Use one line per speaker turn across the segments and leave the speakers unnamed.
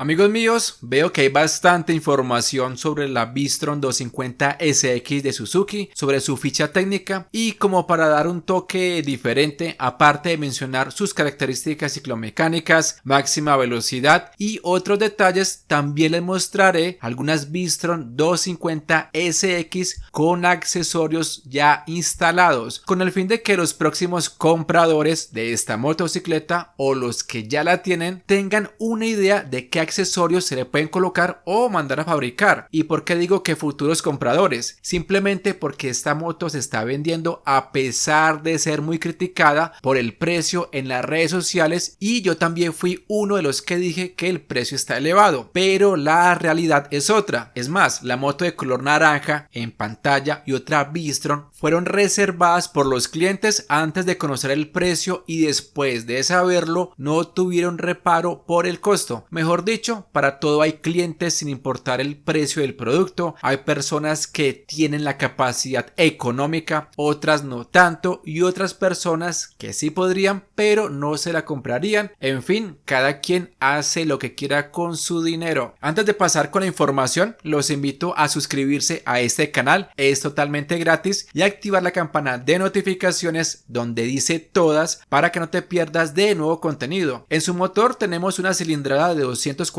Amigos míos, veo que hay bastante información sobre la V-Strom 250 SX de Suzuki, sobre su ficha técnica y como para dar un toque diferente, aparte de mencionar sus características ciclomecánicas, máxima velocidad y otros detalles, también les mostraré algunas V-Strom 250 SX con accesorios ya instalados, con el fin de que los próximos compradores de esta motocicleta o los que ya la tienen tengan una idea de qué accesorios se le pueden colocar o mandar a fabricar. ¿Y por qué digo que futuros compradores? Simplemente porque esta moto se está vendiendo a pesar de ser muy criticada por el precio en las redes sociales, y yo también fui uno de los que dije que el precio está elevado, pero la realidad es otra. Es más, la moto de color naranja en pantalla y otra V-Strom fueron reservadas por los clientes antes de conocer el precio, y después de saberlo no tuvieron reparo por el costo. Mejor dicho, para todo hay clientes sin importar el precio del producto. Hay personas que tienen la capacidad económica, otras no tanto, y otras personas que sí podrían pero no se la comprarían. En fin, cada quien hace lo que quiera con su dinero. Antes de pasar con la información, los invito a suscribirse a este canal, es totalmente gratis, y activar la campana de notificaciones donde dice todas para que no te pierdas de nuevo contenido. En su motor tenemos una cilindrada de 249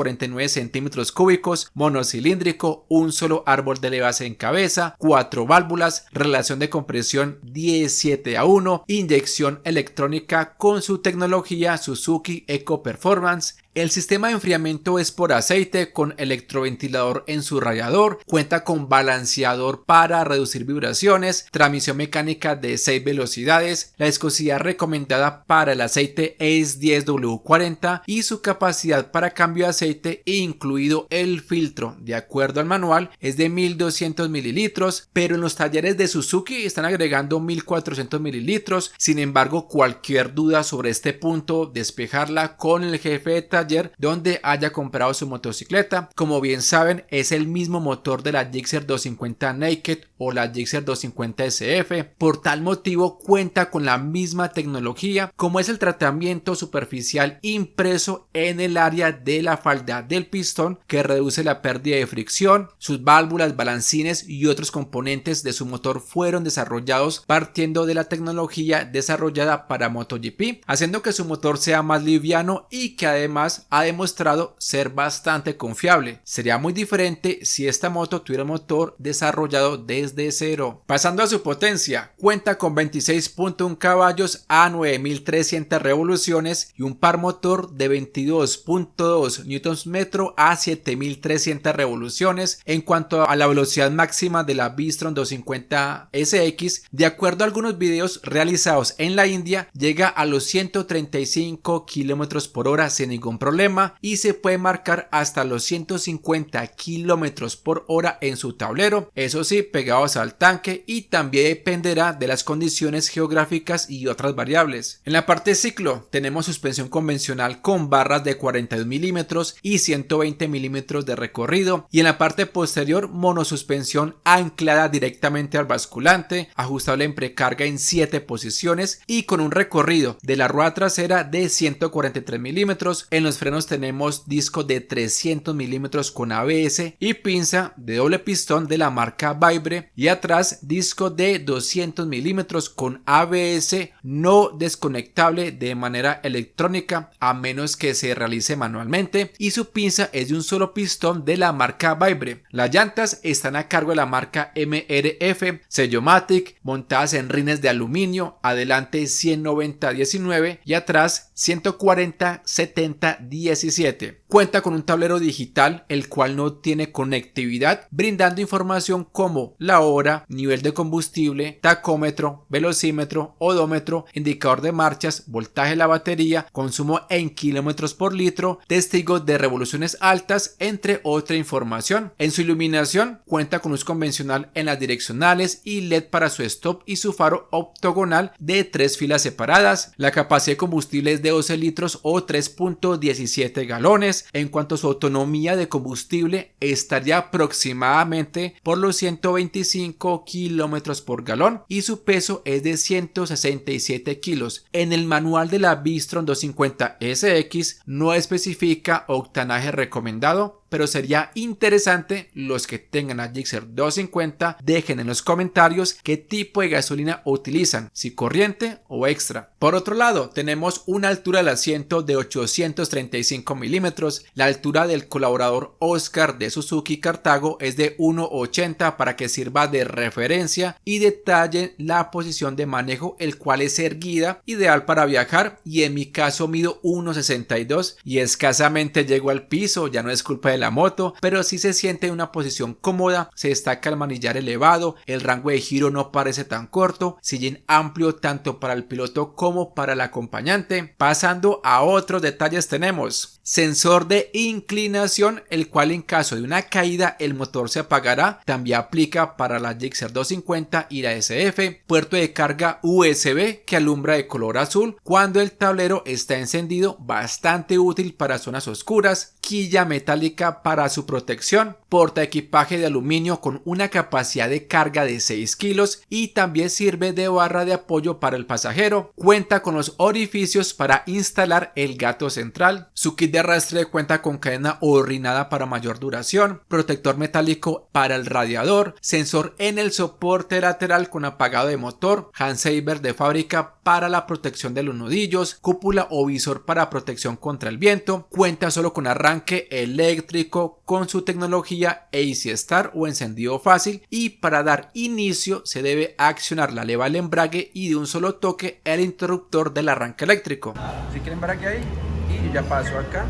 centímetros cúbicos, monocilíndrico, un solo árbol de base en cabeza, 4 válvulas, relación de compresión 17:1, inyección electrónica con su tecnología Suzuki Eco Performance. El sistema de enfriamiento es por aceite con electroventilador en su radiador, cuenta con balanceador para reducir vibraciones, transmisión mecánica de 6 velocidades, la viscosidad recomendada para el aceite es 10W40 y su capacidad para cambio de aceite, incluido el filtro, de acuerdo al manual, es de 1200 mililitros, pero en los talleres de Suzuki están agregando 1400 mililitros. Sin embargo, cualquier duda sobre este punto, despejarla con el jefe de taller donde haya comprado su motocicleta. Como bien saben, es el mismo motor de la Gixxer 250 Naked o la Gixxer 250 SF. Por tal motivo cuenta con la misma tecnología, como es el tratamiento superficial impreso en el área de la falda del pistón, que reduce la pérdida de fricción. Sus válvulas, balancines y otros componentes de su motor fueron desarrollados partiendo de la tecnología desarrollada para MotoGP, haciendo que su motor sea más liviano y que además ha demostrado ser bastante confiable. Sería muy diferente si esta moto tuviera un motor desarrollado desde cero. Pasando a su potencia, cuenta con 26.1 caballos a 9300 revoluciones y un par motor de 22.2 Nm a 7300 revoluciones. En cuanto a la velocidad máxima de la V-Strom 250 SX, de acuerdo a algunos videos realizados en la India, llega a los 135 km/h sin ningún problema, y se puede marcar hasta los 150 km/h en su tablero, eso sí, pegados al tanque, y también dependerá de las condiciones geográficas y otras variables. En la parte ciclo tenemos suspensión convencional con barras de 42 milímetros y 120 milímetros de recorrido, y en la parte posterior monosuspensión anclada directamente al basculante, ajustable en precarga en 7 posiciones y con un recorrido de la rueda trasera de 143 milímetros. En los frenos tenemos disco de 300 milímetros con ABS y pinza de doble pistón de la marca Vaibre, y atrás disco de 200 milímetros con ABS no desconectable de manera electrónica a menos que se realice manualmente, y su pinza es de un solo pistón de la marca Vaibre. Las llantas están a cargo de la marca MRF, sello Matic, montadas en rines de aluminio, adelante 190-19 y atrás 140-70-17. Cuenta con un tablero digital el cual no tiene conectividad, brindando información como la hora, nivel de combustible, tacómetro, velocímetro, odómetro, indicador de marchas, voltaje de la batería, consumo en kilómetros por litro, testigos de revoluciones altas, entre otra información. En su iluminación cuenta con luz convencional en las direccionales y LED para su stop y su faro octogonal de 3 filas separadas. La capacidad de combustible es de 12 litros o 3.17 galones. estimaciones en cuanto a su autonomía de combustible estaría aproximadamente por los 125 kilómetros por galón y su peso es de 167 kilos. En el manual de la Bistron 250 SX no especifica octanaje recomendado, pero sería interesante los que tengan la Gixxer 250 dejen en los comentarios qué tipo de gasolina utilizan, si corriente o extra. Por otro lado, tenemos una altura del asiento de 835 milímetros, la altura del colaborador Oscar de Suzuki Cartago es de 1,80 para que sirva de referencia y detalle la posición de manejo, el cual es erguida, ideal para viajar, y en mi caso mido 1,62 y escasamente llego al piso. Ya no es culpa de la moto, pero sí se siente en una posición cómoda, se destaca el manillar elevado, el rango de giro no parece tan corto, sillín amplio tanto para el piloto como para el acompañante. Pasando a otros detalles, tenemos sensor de inclinación, el cual en caso de una caída el motor se apagará, también aplica para la Gixxer 250 y la SF, puerto de carga USB que alumbra de color azul cuando el tablero está encendido, bastante útil para zonas oscuras, quilla metálica para su protección, porta equipaje de aluminio con una capacidad de carga de 6 kilos y también sirve de barra de apoyo para el pasajero, cuenta con los orificios para instalar el gato central, su kit de arrastre cuenta con cadena horrinada para mayor duración, protector metálico para el radiador, sensor en el soporte lateral con apagado de motor, handsaver de fábrica para la protección de los nudillos, cúpula o visor para protección contra el viento, cuenta solo con arranque eléctrico con su tecnología Easy Start o encendido fácil, y para dar inicio se debe accionar la leva del embrague y de un solo toque el interruptor del arranque eléctrico.
Si quieren embrague ahí y yo ya paso acá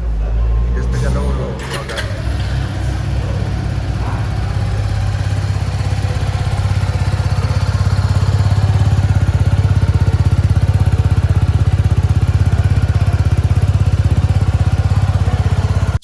y después ya lo agarro.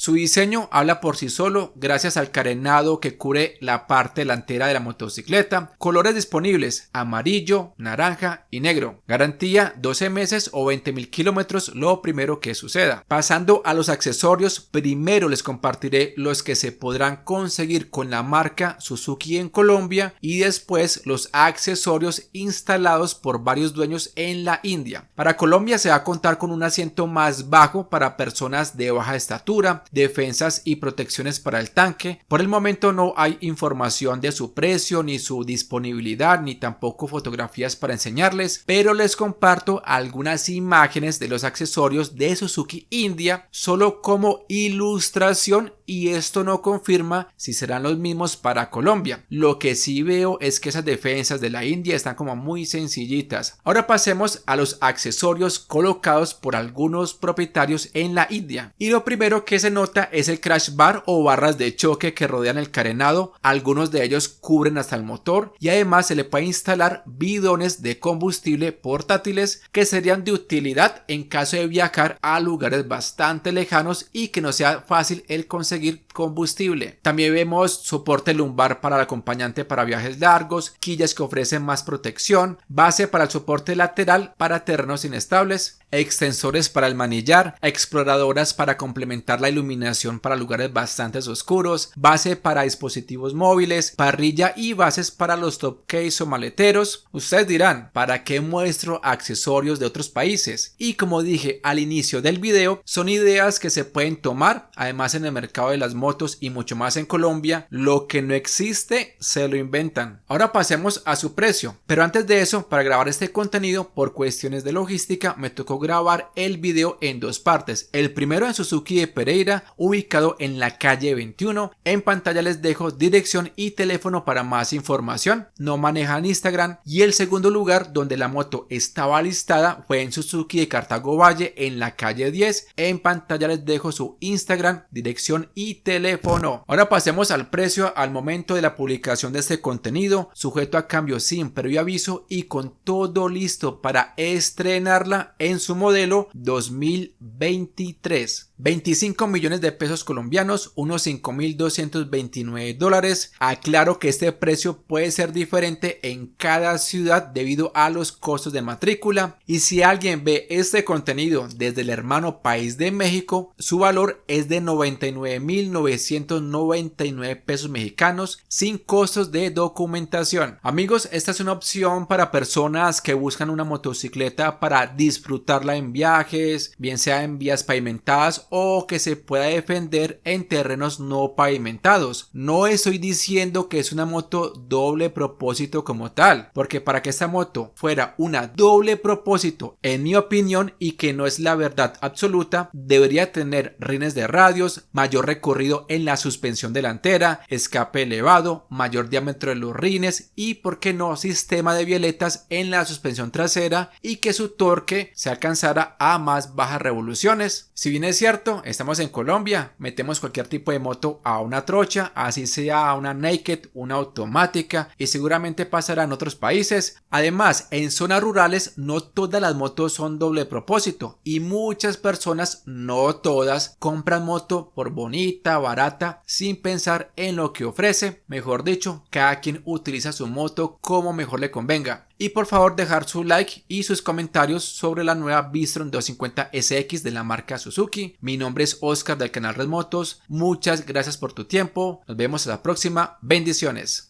Su diseño habla por sí solo gracias al carenado que cubre la parte delantera de la motocicleta. Colores disponibles: amarillo, naranja y negro. Garantía 12 meses o 20.000 kilómetros, lo primero que suceda. Pasando a los accesorios, primero les compartiré los que se podrán conseguir con la marca Suzuki en Colombia y después los accesorios instalados por varios dueños en la India. Para Colombia se va a contar con un asiento más bajo para personas de baja estatura, defensas y protecciones para el tanque. Por el momento no hay información de su precio ni su disponibilidad, ni tampoco fotografías para enseñarles, pero les comparto algunas imágenes de los accesorios de Suzuki India solo como ilustración, y esto no confirma si serán los mismos para Colombia. Lo que sí veo es que esas defensas de la India están como muy sencillitas. Ahora pasemos a los accesorios colocados por algunos propietarios en la India, y lo primero que se nota es el crash bar o barras de choque que rodean el carenado. Algunos de ellos cubren hasta el motor y además se le puede instalar bidones de combustible portátiles que serían de utilidad en caso de viajar a lugares bastante lejanos y que no sea fácil el conseguir combustible. También vemos soporte lumbar para el acompañante para viajes largos, quillas que ofrecen más protección, base para el soporte lateral para terrenos inestables, extensores para el manillar, exploradoras para complementar la iluminación para lugares bastante oscuros, base para dispositivos móviles, parrilla y bases para los top case o maleteros. Ustedes dirán, ¿para qué muestro accesorios de otros países? Y como dije al inicio del video, son ideas que se pueden tomar. Además, en el mercado de las motos y mucho más en Colombia, lo que no existe se lo inventan. Ahora pasemos a su precio, pero antes de eso, para grabar este contenido por cuestiones de logística me tocó grabar el video en dos partes. El primero en Suzuki de Pereira, ubicado en la calle 21. En pantalla les dejo dirección y teléfono para más información. No manejan Instagram. Y el segundo lugar donde la moto estaba listada fue en Suzuki de Cartago Valle, en la calle 10. En pantalla les dejo su Instagram, dirección y teléfono. Ahora pasemos al precio al momento de la publicación de este contenido, sujeto a cambio sin previo aviso y con todo listo para estrenarla en su modelo 2023. 25 millones de pesos colombianos, unos $5.229. Aclaro que este precio puede ser diferente en cada ciudad debido a los costos de matrícula, y si alguien ve este contenido desde el hermano país de México, su valor es de 99.999 pesos mexicanos sin costos de documentación. Amigos, esta es una opción para personas que buscan una motocicleta para disfrutarla en viajes, bien sea en vías pavimentadas o que se pueda defender en terrenos no pavimentados. No estoy diciendo que es una moto doble propósito como tal, porque para que esta moto fuera una doble propósito, en mi opinión, y que no es la verdad absoluta, debería tener rines de radios, mayor recorrido en la suspensión delantera, escape elevado, mayor diámetro de los rines y, por qué no, sistema de bieletas en la suspensión trasera, y que su torque se alcanzara a más bajas revoluciones. Si bien es cierto, estamos en Colombia, metemos cualquier tipo de moto a una trocha, así sea una naked, una automática, y seguramente pasará en otros países. Además, en zonas rurales no todas las motos son doble propósito, y muchas personas, no todas, compran moto por bonita, barata, sin pensar en lo que ofrece. Mejor dicho, cada quien utiliza su moto como mejor le convenga. Y por favor dejar su like y sus comentarios sobre la nueva Bistron 250 SX de la marca Suzuki. Mi nombre es Oscar del canal Red Motos. Muchas gracias por tu tiempo. Nos vemos a la próxima. Bendiciones.